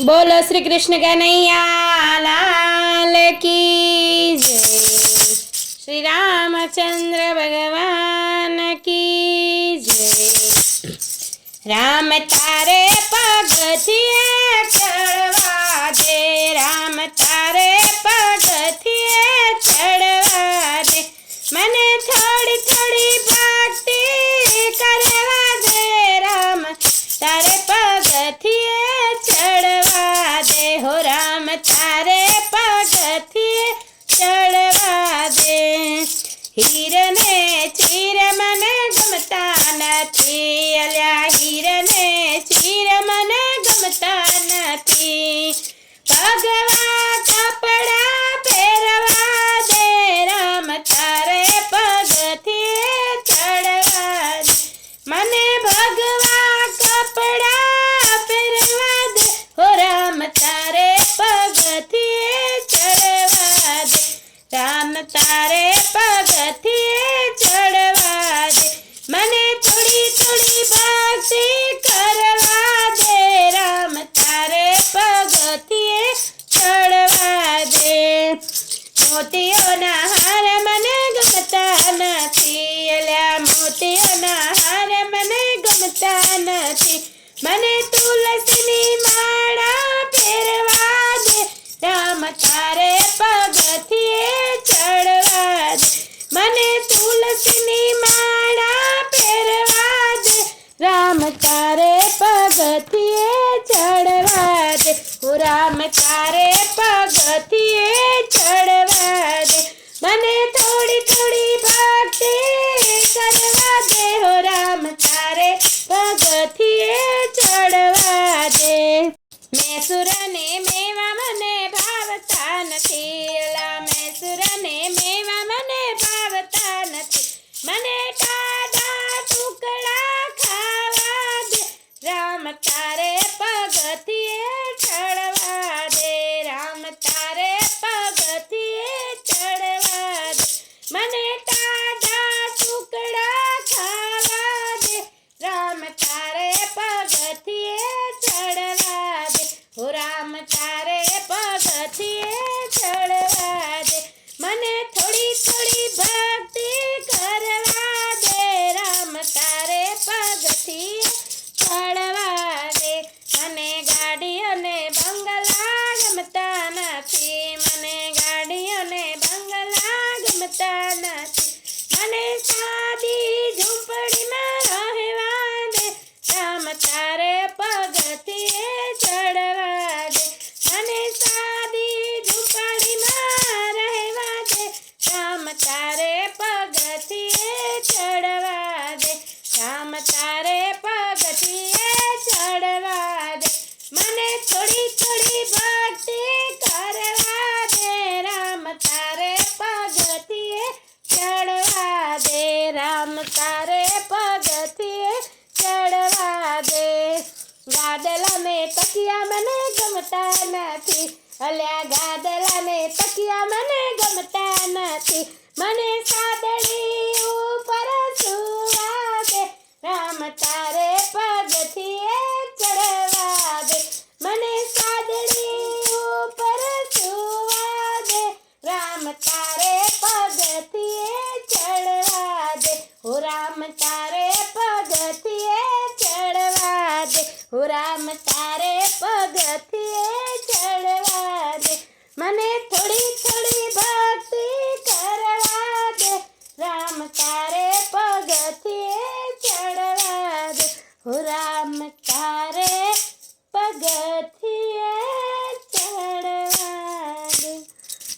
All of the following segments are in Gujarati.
बोलो श्री कृष्ण कन्हैया लाल की जय। श्री रामचंद्र भगवान की जय। राम तारे पगथिए चढ़वा दे, राम तारे पगथिए चढ़वा दे, मने थोड़ी थोड़ी भक्ति करवा दे, राम तारे पगथिए चढ़वा दे, हो राम तारे पगथिए चढ़वा दे। हीरने चीर मने गमता नथी, अल्या हीरने चीर मने गमता नथी, भगवा कपड़ा પહેરવા દે, રામ તારે પગથિયે ચડવા દે, મને ભગવા કપડા પહેરવા દે, હો રામ તારે પગથિયે ચડવા દે, રામ તારે પગથિયે ચડવા દે, મને થોડી થોડી ભક્તિ કરવા દે, રામ તારે પગથિયે ચડવા દે। મોતીઓના હાર મને ગમતા નથી, અલ્યા મોતીઓના હાર મને ગમતા નથી, મને તુલસીની માળા પહેરવા દે, રામ તારે પગથિયે ચડવા દે, મને તુલસીની માળા પહેરવા દે, રામ તારે પગથિયે ચડવા દે, હો રામ તારે પગથિયે ચડવા દે, મને થોડી થોડી ભક્તિ કરવા દે, હો રામ તારે પગથિયે ચડવા દે। મેસુરને મેવા મને ભાવતા નથી, અલા મેસુરને મેવા મને ભાવતા નથી, મને ટાઢા ટુકડા ખાવા દે, રામ તારે પગથિયે ચડવા દે, રામ તારે પગથિયે ચડવા દે, મને ટાઢા ટુકડા ખાવા દે, રામ તારે પગથિયે ચડવા દે, હો રામ તારે પગથિયે ચડવા દે, મને થોડી થોડી ભક્તિ કરવા દે, રામ તારે પગથિયે ચડવા દે, મને ગાડી અને બંગલા ગમતા નથી, મને ગાડી અને બંગલા ગમતા નથી, મને સાદી ઝૂંપડીમાં રહેવા દે, રામ તારે પગથિયે ચડવા દે, મને સાદી ઝૂંપડીમાં રહેવા દે, રામ તારે પગથિયે ચડવા દે, રામ તારે પગથિયે ચડવા દે, મને થોડી થોડી ભક્તિ કરવા દે, રામ તારે પગથિયે ચડવા દે, રામ તારે પગથિયે ચડવા દે। ગાદલા ને તકિયા મને ગમતા નથી, અલ્યા ગાદલા ને તકિયા મને ગમતા નથી, મને સાદડી ઉપર સુવા દે, રામ તારે પગથિયે ચડવા દે, મને સાદડી ઉપર સુવા દે, રામ તારે પગથિયે ચડવા દે, હો રામ તારે પગથિયે ચડવા દે, હો રામ તારે પગથિયે ચડવા દે, મને થોડી થોડી ભક્તિ કરવા દે, રામ તારે પગથિયે ચડવા દે, હો રામ તારે પગથિયે ચડવા દે।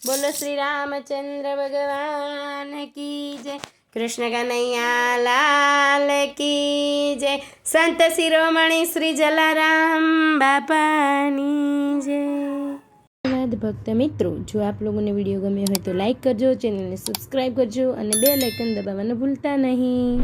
બોલો શ્રી રામચંદ્ર ભગવાન કી જય। કૃષ્ણ કનૈયા લાલ કી જય। સંત શિરોમણી શ્રી જલારામ બાપાની જય। ધન્યવાદ ભક્ત મિત્રો, જો આપ લોકોને વિડીયો ગમ્યો હોય તો લાઈક કરજો, ચેનલને સબસ્ક્રાઈબ કરજો અને બેલ આઇકન દબાવવાનું ભૂલતા નહીં।